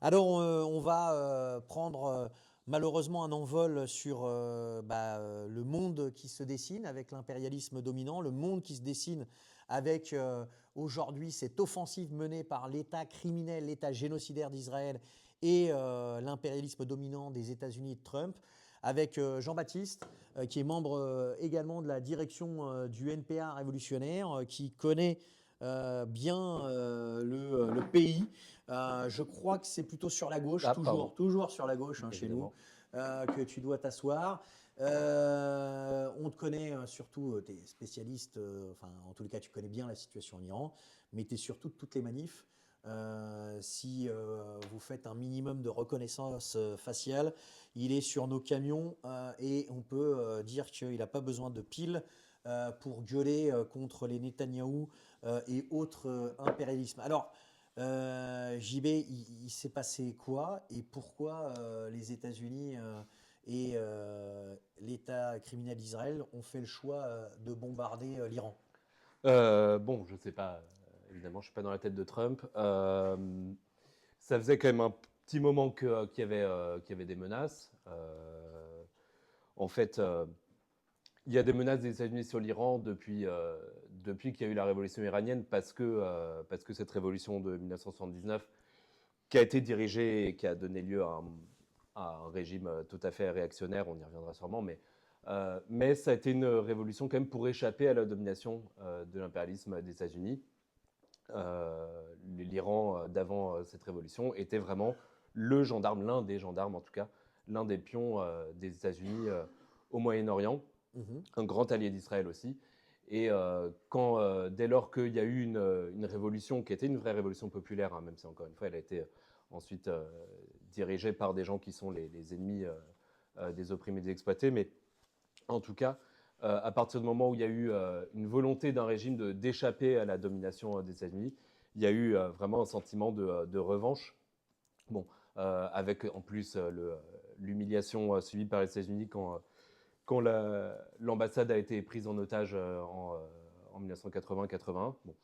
Alors, on va prendre malheureusement un envol sur le monde qui se dessine avec l'impérialisme dominant, le monde qui se dessine avec aujourd'hui cette offensive menée par l'État criminel, l'État génocidaire d'Israël et l'impérialisme dominant des États-Unis de Trump, avec Jean-Baptiste, qui est membre également de la direction du NPA révolutionnaire, qui connaît bien le pays. Je crois que c'est plutôt sur la gauche, Ah, pardon, toujours sur la gauche chez nous, évidemment. que tu dois t'asseoir. On te connaît surtout, tu es spécialiste, enfin en tous les cas tu connais bien la situation en Iran, mais tu es surtout de toutes les manifs. Si vous faites un minimum de reconnaissance faciale, il est sur nos camions et on peut dire qu'il n'a pas besoin de piles pour gueuler contre les Netanyahou et autres impérialismes. Alors, JB, il s'est passé quoi et pourquoi les États-Unis et l'État criminel d'Israël ont fait le choix de bombarder l'Iran? Bon, je sais pas, évidemment, je suis pas dans la tête de Trump. Ça faisait quand même un petit moment qu'il y avait des menaces. En fait, il y a des menaces des États-Unis sur l'Iran depuis qu'il y a eu la révolution iranienne, parce que cette révolution de 1979, qui a été dirigée et qui a donné lieu à un régime tout à fait réactionnaire, on y reviendra sûrement, mais ça a été une révolution quand même pour échapper à la domination de l'impérialisme des États-Unis. L'Iran d'avant cette révolution était vraiment le gendarme, l'un des gendarmes en tout cas, l'un des pions des États-Unis au Moyen-Orient, Mhm. un grand allié d'Israël aussi. Et dès lors qu'il y a eu une révolution qui était une vraie révolution populaire, hein, même si encore une fois elle a été ensuite dirigée par des gens qui sont les ennemis des opprimés et des exploités, mais en tout cas, à partir du moment où il y a eu une volonté d'un régime d'échapper à la domination des États-Unis, il y a eu vraiment un sentiment de revanche. Bon, avec en plus l'humiliation subie par les États-Unis quand l'ambassade a été prise en otage en 1980-81. Bon.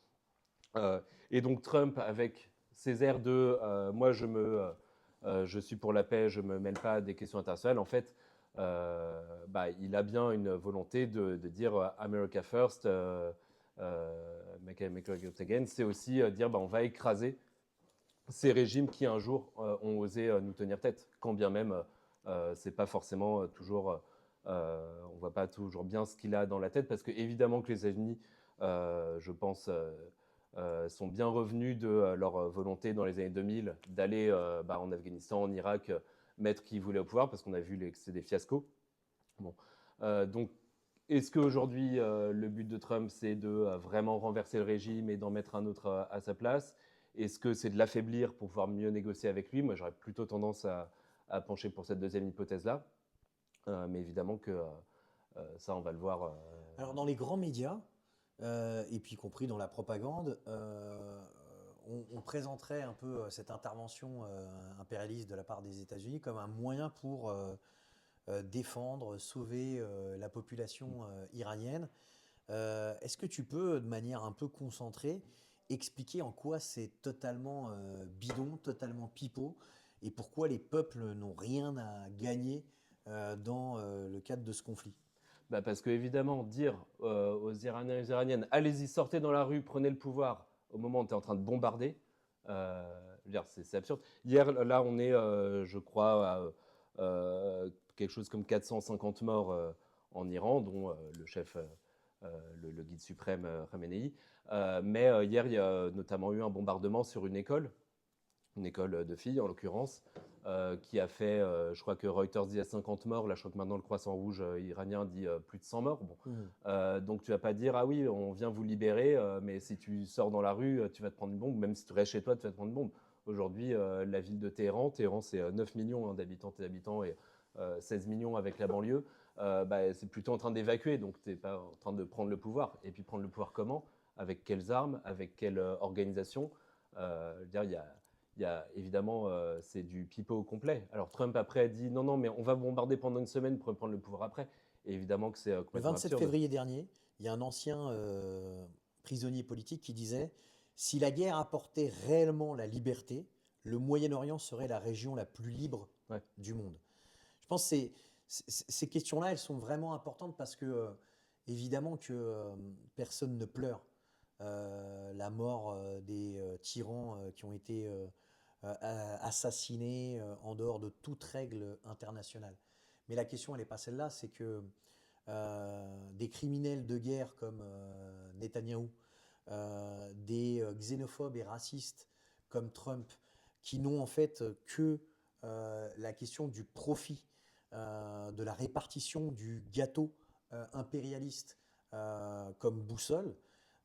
Et donc Trump, avec ses airs de moi je suis pour la paix, je me mêle pas des questions internationales, en fait, il a bien une volonté de dire America first, make America great again. C'est aussi dire on va écraser ces régimes qui un jour ont osé nous tenir tête, quand bien même c'est pas forcément toujours, on voit pas toujours bien ce qu'il a dans la tête, parce que évidemment que les États-Unis, je pense, sont bien revenus de leur volonté dans les années 2000 d'aller en Afghanistan, en Irak, mettre qui voulait au pouvoir, parce qu'on a vu que c'est des fiascos. Bon, donc est-ce qu'aujourd'hui, le but de Trump, c'est de vraiment renverser le régime et d'en mettre un autre à sa place? Est-ce que c'est de l'affaiblir pour pouvoir mieux négocier avec lui? Moi, j'aurais plutôt tendance à pencher pour cette deuxième hypothèse-là. Mais évidemment que ça, on va le voir. Alors, dans les grands médias, et puis y compris dans la propagande, on présenterait un peu cette intervention impérialiste de la part des États-Unis comme un moyen pour défendre, sauver la population iranienne. Est-ce que tu peux, de manière un peu concentrée, expliquer en quoi c'est totalement bidon, totalement pipeau, et pourquoi les peuples n'ont rien à gagner dans le cadre de ce conflit? Parce que évidemment, dire aux Iraniens et aux Iraniennes, allez-y, sortez dans la rue, prenez le pouvoir, au moment où tu es en train de bombarder, c'est absurde. Hier, là, on est, je crois, à quelque chose comme 450 morts en Iran, dont le chef, le guide suprême Khamenei. Hier, il y a notamment eu un bombardement sur une école de filles en l'occurrence, qui a fait, je crois que Reuters dit à 50 morts, là je crois que maintenant le Croissant Rouge iranien dit plus de 100 morts. Bon. Mhm. Donc tu vas pas dire, ah oui, on vient vous libérer, mais si tu sors dans la rue, tu vas te prendre une bombe, même si tu restes chez toi, tu vas te prendre une bombe. Aujourd'hui, la ville de Téhéran c'est 9 millions d'habitantes et d'habitants et 16 millions avec la banlieue, c'est plutôt en train d'évacuer, donc tu n'es pas en train de prendre le pouvoir. Et puis prendre le pouvoir comment? Avec quelles armes? Avec quelle organisation? Il y a évidemment, c'est du pipeau complet. Alors Trump après a dit non, non, mais on va bombarder pendant une semaine pour prendre le pouvoir après. Et évidemment que c'est Le complètement 27 absurde. février dernier, il y a un ancien prisonnier politique qui disait: si la guerre apportait réellement la liberté, le Moyen-Orient serait la région la plus libre Ouais. du monde. Je pense que ces questions-là, elles sont vraiment importantes parce que, évidemment, que personne ne pleure la mort des tyrans qui ont été assassinés en dehors de toute règle internationale. Mais la question, elle n'est pas celle-là, c'est que des criminels de guerre comme Netanyahou, des xénophobes et racistes comme Trump, qui n'ont en fait que la question du profit, de la répartition du gâteau impérialiste comme boussole.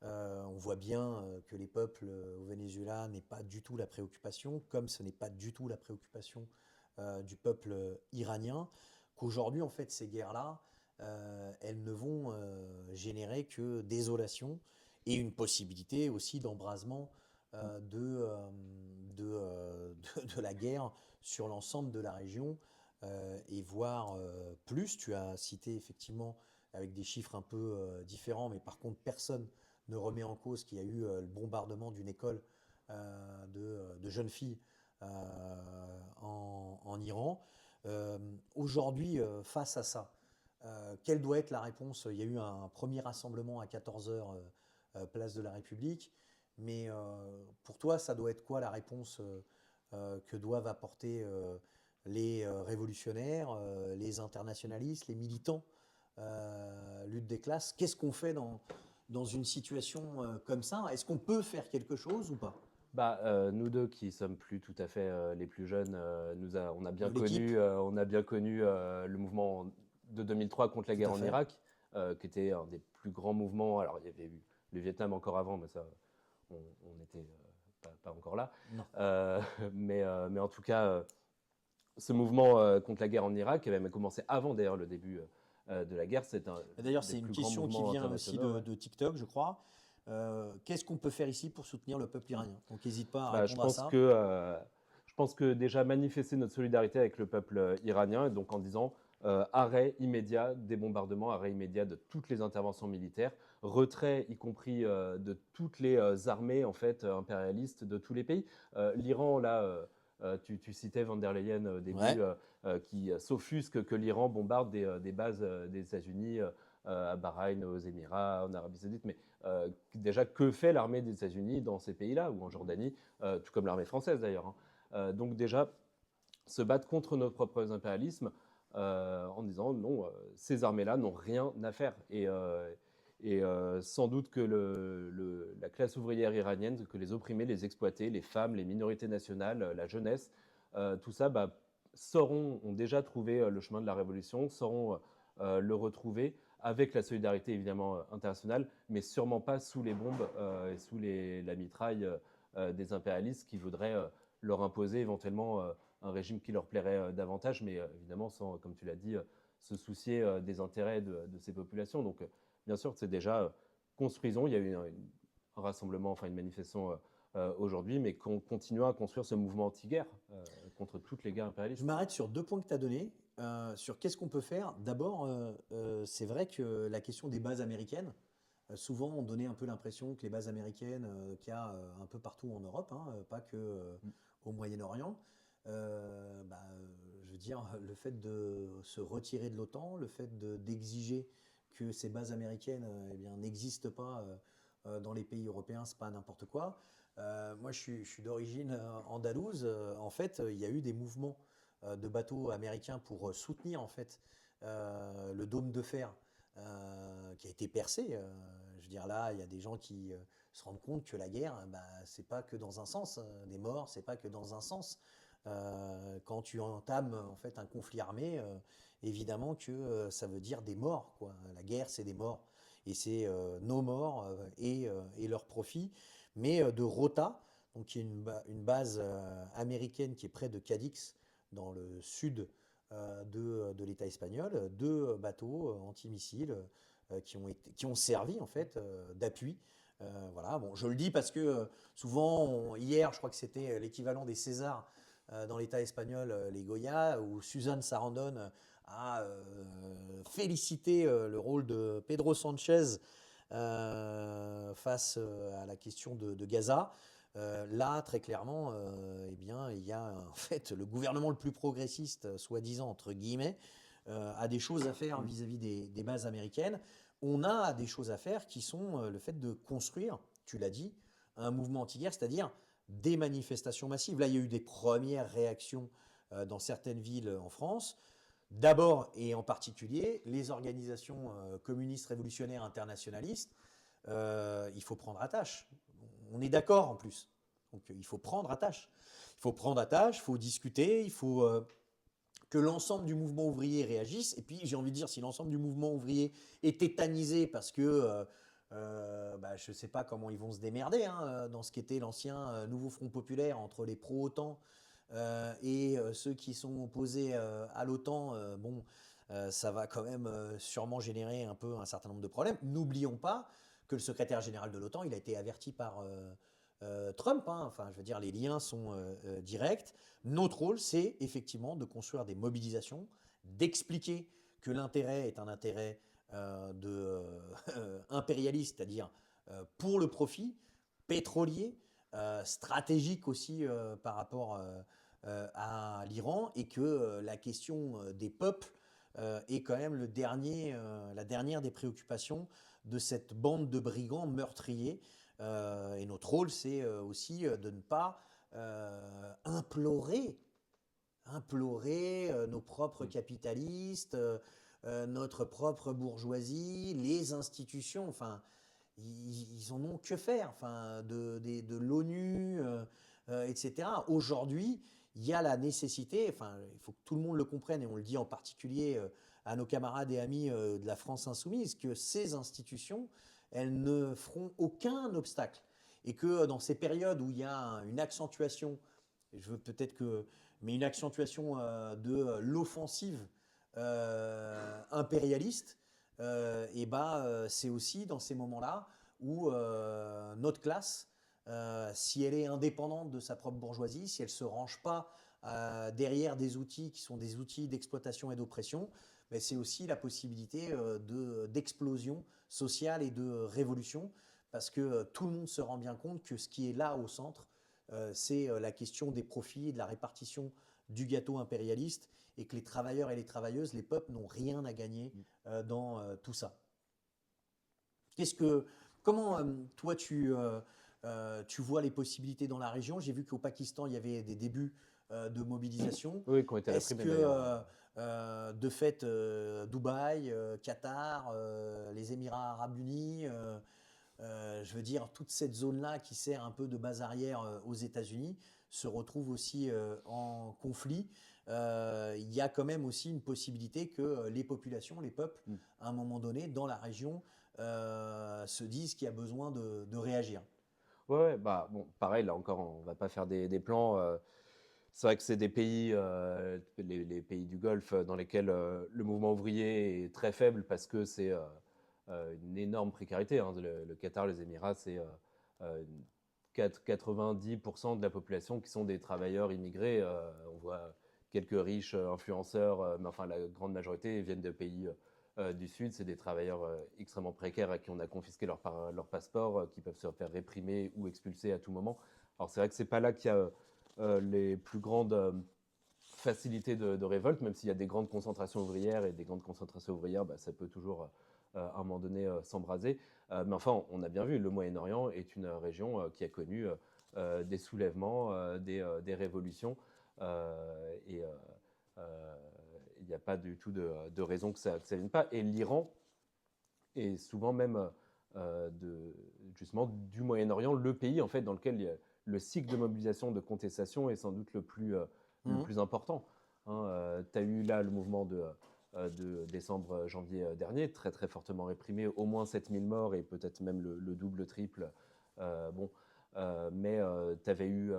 On voit bien que les peuples au Venezuela n'est pas du tout la préoccupation, comme ce n'est pas du tout la préoccupation du peuple iranien, qu'aujourd'hui, en fait, ces guerres-là, elles ne vont générer que désolation et une possibilité aussi d'embrasement de la guerre sur l'ensemble de la région et voire plus. Tu as cité effectivement avec des chiffres un peu différents, mais par contre personne ne remet en cause qu'il y a eu le bombardement d'une école de jeunes filles en Iran. Aujourd'hui, face à ça, quelle doit être la réponse? Il y a eu un premier rassemblement à 14 heures place de la République, mais pour toi, ça doit être quoi la réponse que doivent apporter les révolutionnaires, les internationalistes, les militants, lutte des classes? Qu'est-ce qu'on fait dans une situation comme ça? Est-ce qu'on peut faire quelque chose ou pas? Nous deux qui sommes plus tout à fait les plus jeunes, on a bien De l'équipe, connu le mouvement de 2003 contre la tout guerre à en fait. Irak, qui était un des plus grands mouvements. Alors il y avait eu le Vietnam encore avant, mais ça, on n'était pas encore là. Non. Mais en tout cas, ce mouvement contre la guerre en Irak, qui avait même commencé avant d'ailleurs le début de la guerre, c'est un D'ailleurs, des c'est une plus grands question qui mouvements vient aussi internationaux. Ouais. de TikTok, je crois. Qu'est-ce qu'on peut faire ici pour soutenir le peuple iranien? Donc, n'hésite pas à Bah, je répondre à pense ça. que, je pense que déjà manifester notre solidarité avec le peuple iranien, et donc en disant arrêt immédiat des bombardements, arrêt immédiat de toutes les interventions militaires, retrait y compris de toutes les armées en fait impérialistes de tous les pays. L'Iran, là, tu citais Van der Leyen au début, Ouais. qui s'offusque que l'Iran bombarde des bases des États-Unis à Bahreïn, aux Émirats, en Arabie Saoudite, mais déjà que fait l'armée des États-Unis dans ces pays-là, ou en Jordanie, tout comme l'armée française d'ailleurs. Hein. Donc déjà, se battre contre nos propres impérialismes en disant non, ces armées-là n'ont rien à faire. Et sans doute que la classe ouvrière iranienne, que les opprimés, les exploités, les femmes, les minorités nationales, la jeunesse, tout ça, ont déjà trouvé le chemin de la révolution, sauront le retrouver avec la solidarité évidemment internationale, mais sûrement pas sous les bombes et sous la mitraille des impérialistes qui voudraient leur imposer éventuellement un régime qui leur plairait davantage, mais évidemment sans, comme tu l'as dit, se soucier des intérêts de ces populations. Donc bien sûr, c'est déjà construisons. Il y a eu un rassemblement, enfin une manifestation aujourd'hui, mais qu'on continue à construire ce mouvement anti-guerre contre toutes les guerres Je impérialistes. m'arrête sur deux points que tu as donnés. Sur qu'est-ce qu'on peut faire. D'abord, c'est vrai que la question des bases américaines, souvent on donnait un peu l'impression que les bases américaines qu'il y a un peu partout en Europe, hein, pas que au Moyen-Orient, je veux dire, le fait de se retirer de l'OTAN, le fait d'exiger que ces bases américaines eh bien, n'existent pas dans les pays européens, c'est pas n'importe quoi. Moi, je suis d'origine andalouse. En fait, il y a eu des mouvements de bateaux américains pour soutenir en fait le dôme de fer qui a été percé. Je veux dire là, il y a des gens qui se rendent compte que la guerre, c'est pas que dans un sens. Des morts, c'est pas que dans un sens. Quand tu entames en fait un conflit armé, évidemment que ça veut dire des morts, quoi. La guerre, c'est des morts. Et c'est nos morts et leurs profits. Mais de Rota, donc qui est une base américaine qui est près de Cadix, dans le sud de l'État espagnol, deux bateaux antimissiles qui ont servi en fait d'appui. Voilà, bon, je le dis parce que souvent, hier, je crois que c'était l'équivalent des Césars dans l'État espagnol, les Goya, où Susan Sarandon a félicité le rôle de Pedro Sanchez face à la question de Gaza. Là, très clairement, eh bien, il y a en fait le gouvernement le plus progressiste, soi-disant, entre guillemets, a des choses à faire Mm. vis-à-vis des bases américaines. On a des choses à faire qui sont le fait de construire, tu l'as dit, un mouvement anti-guerre, c'est-à-dire des manifestations massives. Là, il y a eu des premières réactions dans certaines villes en France. D'abord et en particulier, les organisations communistes révolutionnaires internationalistes, il faut prendre à tâche. On est d'accord en plus. Donc il faut prendre à tâche. Il faut prendre à tâche, il faut discuter, il faut que l'ensemble du mouvement ouvrier réagisse. Et puis j'ai envie de dire, si l'ensemble du mouvement ouvrier est tétanisé parce que je ne sais pas comment ils vont se démerder hein, dans ce qu'était l'ancien nouveau Front populaire entre les pro-OTAN et ceux qui sont opposés à l'OTAN, ça va quand même sûrement générer un peu un certain nombre de problèmes. N'oublions pas que le secrétaire général de l'OTAN, il a été averti par Trump. Hein. Enfin, je veux dire, les liens sont directs. Notre rôle, c'est effectivement de construire des mobilisations, d'expliquer que l'intérêt est un intérêt impérialiste, c'est-à-dire pour le profit, pétrolier, stratégique aussi par rapport à l'Iran, et que la question des peuples est quand même la dernière des préoccupations de cette bande de brigands meurtriers. Et notre rôle, c'est aussi de ne pas implorer nos propres Mm. capitalistes, notre propre bourgeoisie, les institutions. Enfin, ils en ont que faire. Enfin, de l'ONU, etc. Aujourd'hui, il y a la nécessité. Enfin, il faut que tout le monde le comprenne, et on le dit en particulier à nos camarades et amis de la France insoumise, que ces institutions, elles ne feront aucun obstacle, et que dans ces périodes où il y a une accentuation, je veux peut-être que mais une accentuation de l'offensive impérialiste, c'est aussi dans ces moments-là où notre classe, si elle est indépendante de sa propre bourgeoisie, si elle ne se range pas derrière des outils qui sont des outils d'exploitation et d'oppression, mais c'est aussi la possibilité d'explosion sociale et de révolution, parce que tout le monde se rend bien compte que ce qui est là au centre, c'est la question des profits et de la répartition du gâteau impérialiste, et que les travailleurs et les travailleuses, les peuples n'ont rien à gagner dans tout ça. Qu'est-ce que, comment toi tu vois les possibilités dans la région? J'ai vu qu'au Pakistan il y avait des débuts de mobilisation. Oui, qui ont été Est-ce réprimés que d'ailleurs. de fait Dubaï, Qatar, les Émirats Arabes Unis, je veux dire, toute cette zone-là qui sert un peu de base arrière aux États-Unis se retrouve aussi en conflit. Il y a quand même aussi une possibilité que les populations, les peuples, Mm. à un moment donné, dans la région, se disent qu'il y a besoin de réagir. Ouais, ouais, bah bon, pareil, là encore, on va pas faire des plans. C'est vrai que c'est des pays, les pays du Golfe, dans lesquels le mouvement ouvrier est très faible parce que c'est une énorme précarité. Hein. Le Qatar, les Émirats, c'est 90% de la population qui sont des travailleurs immigrés. On voit quelques riches influenceurs, mais enfin la grande majorité viennent de pays du Sud. C'est des travailleurs extrêmement précaires à qui on a confisqué leur passeport, qui peuvent se faire réprimer ou expulser à tout moment. Alors c'est vrai que c'est pas là qu'il y a les plus grandes facilités de révolte, même s'il y a des grandes concentrations ouvrières, et des grandes concentrations ouvrières, bah, ça peut toujours à un moment donné s'embraser. Mais enfin, on a bien vu, le Moyen-Orient est une région qui a connu des soulèvements, des révolutions, et il n'y a pas du tout de raison que ça ne vienne pas. Et l'Iran est souvent même justement du Moyen-Orient le pays en fait dans lequel il y a le cycle de mobilisation, de contestation est sans doute le Mhm. plus important. Hein, tu as eu là le mouvement de décembre-janvier dernier, très très fortement réprimé, au moins 7000 morts et peut-être même le double, triple. Bon, mais tu avais eu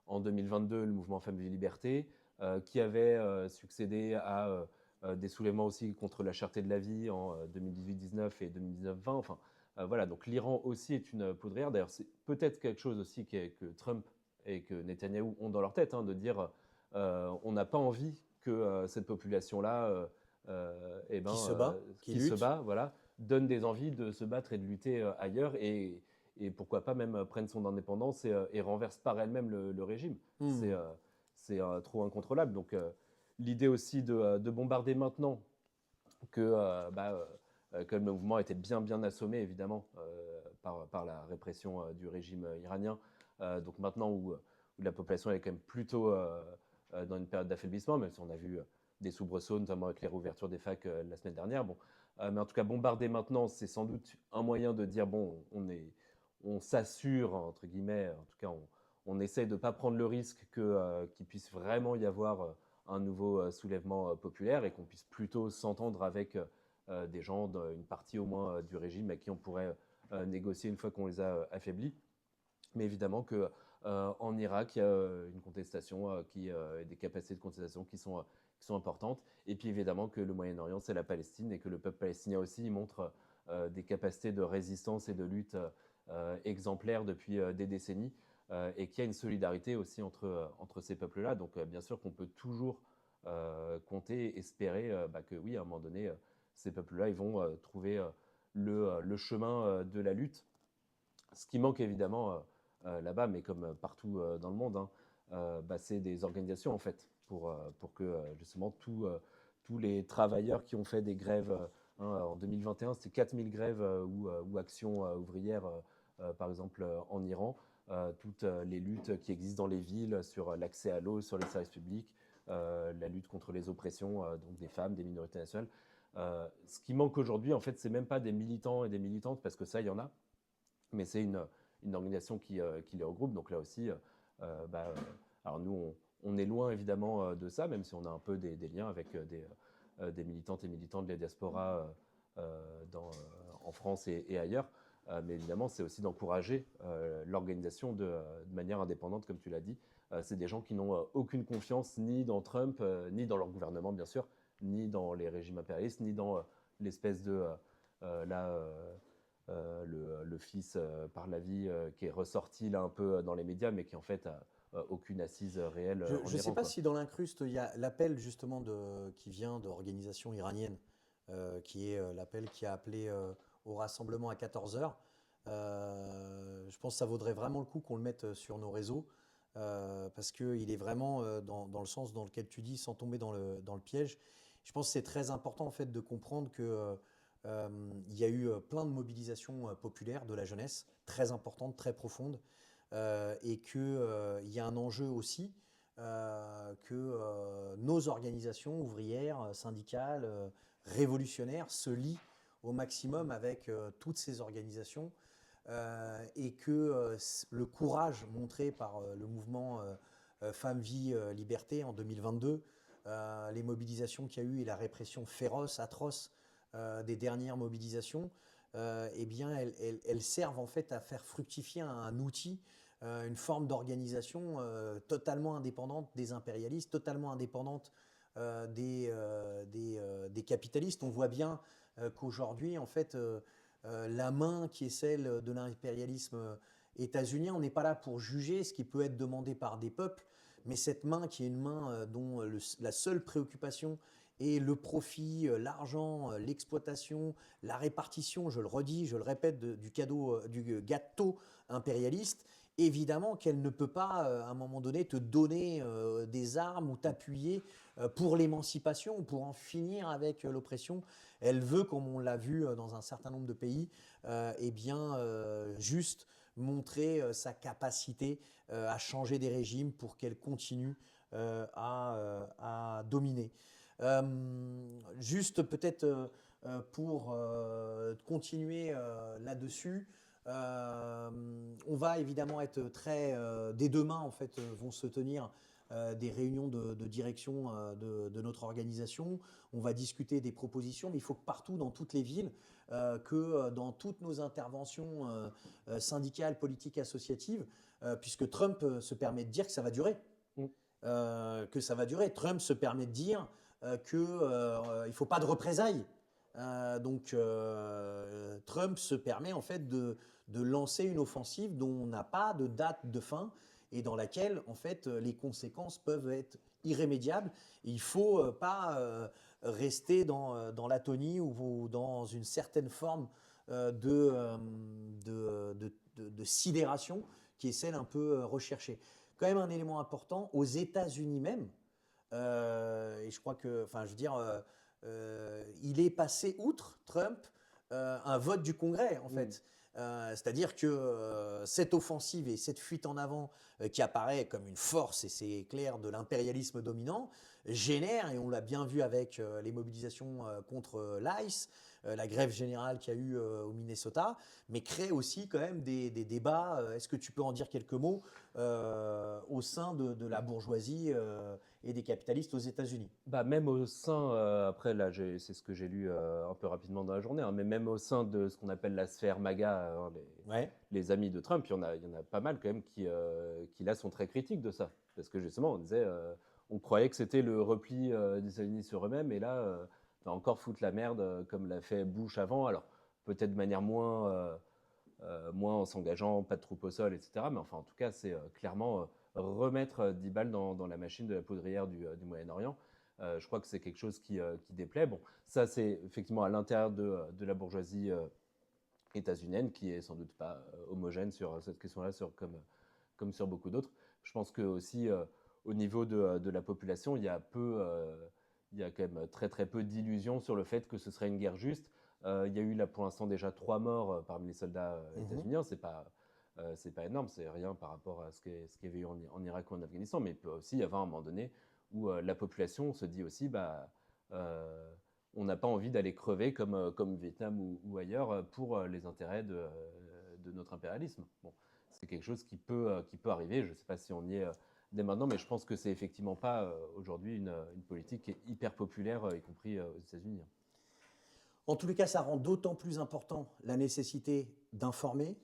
en 2022 le mouvement Femmes et Liberté, qui avait succédé à des soulèvements aussi contre la cherté de la vie en 2018-19 et 2019-20. Enfin, voilà, donc l'Iran aussi est une poudrière. D'ailleurs, c'est peut-être quelque chose aussi que Trump et que Netanyahou ont dans leur tête, hein, de dire on n'a pas envie que cette population-là, Qui se bat, qui qui se lutte. bat, voilà, donne des envies de se battre et de lutter ailleurs. Et et pourquoi pas même prenne son indépendance et renverse par elle-même le régime. Hmm. C'est trop incontrôlable. Donc l'idée aussi de bombarder maintenant que le mouvement était bien assommé, évidemment, par la répression du régime iranien. Donc maintenant où la population est quand même plutôt dans une période d'affaiblissement, même si on a vu des soubresauts, notamment avec les réouvertures des facs la semaine dernière. Bon, mais en tout cas, bombarder maintenant, c'est sans doute un moyen de dire, bon, on s'assure, entre guillemets, en tout cas, on essaie de ne pas prendre le risque qu'il puisse vraiment y avoir un nouveau soulèvement populaire et qu'on puisse plutôt s'entendre avec des gens, une partie au moins du régime avec qui on pourrait négocier une fois qu'on les a affaiblis. Mais évidemment qu'en Irak, il y a une contestation et des capacités de contestation qui sont importantes. Et puis évidemment que le Moyen-Orient, c'est la Palestine et que le peuple palestinien aussi montre des capacités de résistance et de lutte exemplaires depuis des décennies et qu'il y a une solidarité aussi entre ces peuples-là. Donc bien sûr qu'on peut toujours compter, espérer que oui, à un moment donné, ces peuples-là, ils vont trouver le chemin de la lutte. Ce qui manque évidemment là-bas, mais comme partout dans le monde, hein, c'est des organisations en fait, pour que justement tous les travailleurs qui ont fait des grèves, en 2021, c'était 4000 grèves ou actions ouvrières, par exemple en Iran, toutes les luttes qui existent dans les villes sur l'accès à l'eau, sur les services publics, la lutte contre les oppressions donc des femmes, des minorités nationales. Ce qui manque aujourd'hui, en fait, c'est même pas des militants et des militantes, parce que ça, il y en a, mais c'est une organisation qui les regroupe. Donc là aussi, alors nous, on est loin évidemment de ça, même si on a un peu des liens avec des militantes et militants de la diaspora en France et ailleurs. Mais évidemment, c'est aussi d'encourager l'organisation de manière indépendante, comme tu l'as dit. C'est des gens qui n'ont aucune confiance ni dans Trump, ni dans leur gouvernement, bien sûr, ni dans les régimes impérialistes, ni dans l'espèce de le fils par la vie qui est ressorti là un peu dans les médias, mais qui en fait a aucune assise réelle Je en ne sais Iran, pas quoi. si dans l'incruste, il y a l'appel justement qui vient d'organisations iraniennes, qui est l'appel qui a appelé au rassemblement à 14 heures. Je pense que ça vaudrait vraiment le coup qu'on le mette sur nos réseaux, parce qu'il est vraiment dans le sens dans lequel tu dis, sans tomber dans le piège. Je pense que c'est très important en fait de comprendre que il y a eu plein de mobilisations populaires de la jeunesse, très importantes, très profondes, et qu'il y a un enjeu aussi que nos organisations ouvrières, syndicales, révolutionnaires se lient au maximum avec toutes ces organisations et que le courage montré par le mouvement Femmes, Vie, Liberté en 2022, les mobilisations qu'il y a eu et la répression féroce, atroce des dernières mobilisations, eh bien, elles servent en fait à faire fructifier un outil, une forme d'organisation totalement indépendante des impérialistes, totalement indépendante des capitalistes. On voit bien qu'aujourd'hui, en fait, la main qui est celle de l'impérialisme états-unien, on n'est pas là pour juger ce qui peut être demandé par des peuples, mais cette main qui est une main dont la seule préoccupation est le profit, l'argent, l'exploitation, la répartition, je le redis, je le répète, du gâteau impérialiste, évidemment qu'elle ne peut pas, à un moment donné, te donner des armes ou t'appuyer pour l'émancipation ou pour en finir avec l'oppression. Elle veut, comme on l'a vu dans un certain nombre de pays, eh bien, juste montrer sa capacité à changer des régimes pour qu'elle continue à dominer. Juste peut-être pour continuer là-dessus, on va évidemment être dès demain en fait, vont se tenir des réunions de direction de notre organisation. On va discuter des propositions, mais il faut que partout, dans toutes les villes, que dans toutes nos interventions syndicales, politiques, associatives, puisque Trump se permet de dire que ça va durer. Mm. Que ça va durer. Trump se permet de dire qu'il ne faut pas de représailles. Trump se permet en fait de lancer une offensive dont on n'a pas de date de fin et dans laquelle en fait les conséquences peuvent être irrémédiables. Il ne faut pas rester dans l'atonie ou dans une certaine forme de de sidération qui est celle un peu recherchée. Quand même un élément important, aux États-Unis même, et je crois que, enfin je veux dire, il est passé outre, Trump, un vote du Congrès en fait. C'est-à-dire que cette offensive et cette fuite en avant qui apparaît comme une force, et c'est clair, de l'impérialisme dominant, génère, et on l'a bien vu avec les mobilisations contre l'ICE, la grève générale qu'il y a eu au Minnesota, mais crée aussi quand même des débats. Est-ce que tu peux en dire quelques mots au sein de la bourgeoisie et des capitalistes aux États-Unis? Bah, même au sein, après là, c'est ce que j'ai lu un peu rapidement dans la journée, hein, mais même au sein de ce qu'on appelle la sphère MAGA, hein, Ouais. les amis de Trump, il y en a pas mal quand même qui là sont très critiques de ça. Parce que justement, on disait, on croyait que c'était le repli des États-Unis sur eux-mêmes, et là, on va encore foutre la merde comme l'a fait Bush avant. Alors, peut-être de manière moins en s'engageant, pas de troupes au sol, etc. Mais enfin, en tout cas, c'est clairement remettre 10 balles dans la machine de la poudrière du Moyen-Orient. Je crois que c'est quelque chose qui déplaît. Bon, ça, c'est effectivement à l'intérieur de la bourgeoisie états-unienne, qui est sans doute pas homogène sur cette question-là, comme sur beaucoup d'autres. Je pense que aussi au niveau de la population, il y a quand même très très peu d'illusions sur le fait que ce serait une guerre juste. Il y a eu là pour l'instant déjà 3 morts parmi les soldats états-uniens. C'est pas énorme, c'est rien par rapport à ce qu'il y avait eu en Irak ou en Afghanistan, mais il peut aussi y avoir un moment donné où la population se dit aussi on n'a pas envie d'aller crever comme Vietnam ou ailleurs pour les intérêts de notre impérialisme. Bon, c'est quelque chose qui peut arriver. Je ne sais pas si on y est dès maintenant, mais je pense que c'est effectivement pas aujourd'hui une politique qui est hyper populaire, y compris aux États-Unis. En tous les cas, ça rend d'autant plus important la nécessité d'informer,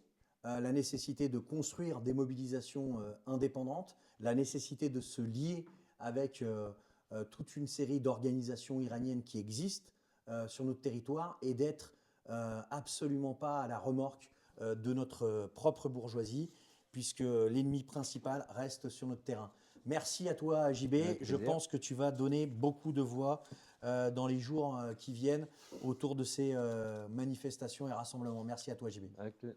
la nécessité de construire des mobilisations indépendantes, la nécessité de se lier avec toute une série d'organisations iraniennes qui existent sur notre territoire et d'être absolument pas à la remorque de notre propre bourgeoisie, puisque l'ennemi principal reste sur notre terrain. Merci à toi, JB. Je pense que tu vas donner beaucoup de voix dans les jours qui viennent autour de ces manifestations et rassemblements. Merci à toi, JB. Okay.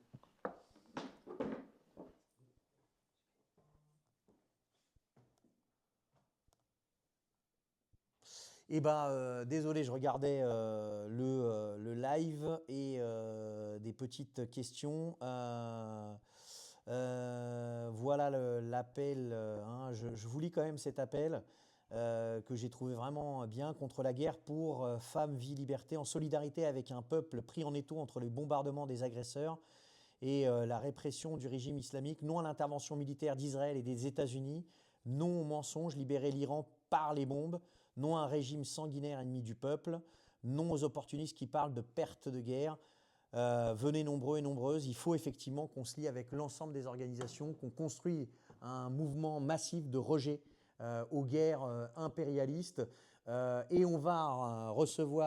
Eh ben, désolé, je regardais le live et des petites questions. Voilà l'appel. Je vous lis quand même cet appel que j'ai trouvé vraiment bien contre la guerre pour femmes, vie, liberté, en solidarité avec un peuple pris en étau entre les bombardements des agresseurs et la répression du régime islamique. Non à l'intervention militaire d'Israël et des États-Unis. Non au mensonge, libérer l'Iran par les bombes. Non à un régime sanguinaire ennemi du peuple. Non aux opportunistes qui parlent de perte de guerre. Venez nombreux et nombreuses. Il faut effectivement qu'on se lie avec l'ensemble des organisations, qu'on construise un mouvement massif de rejet aux guerres impérialistes. Et on va recevoir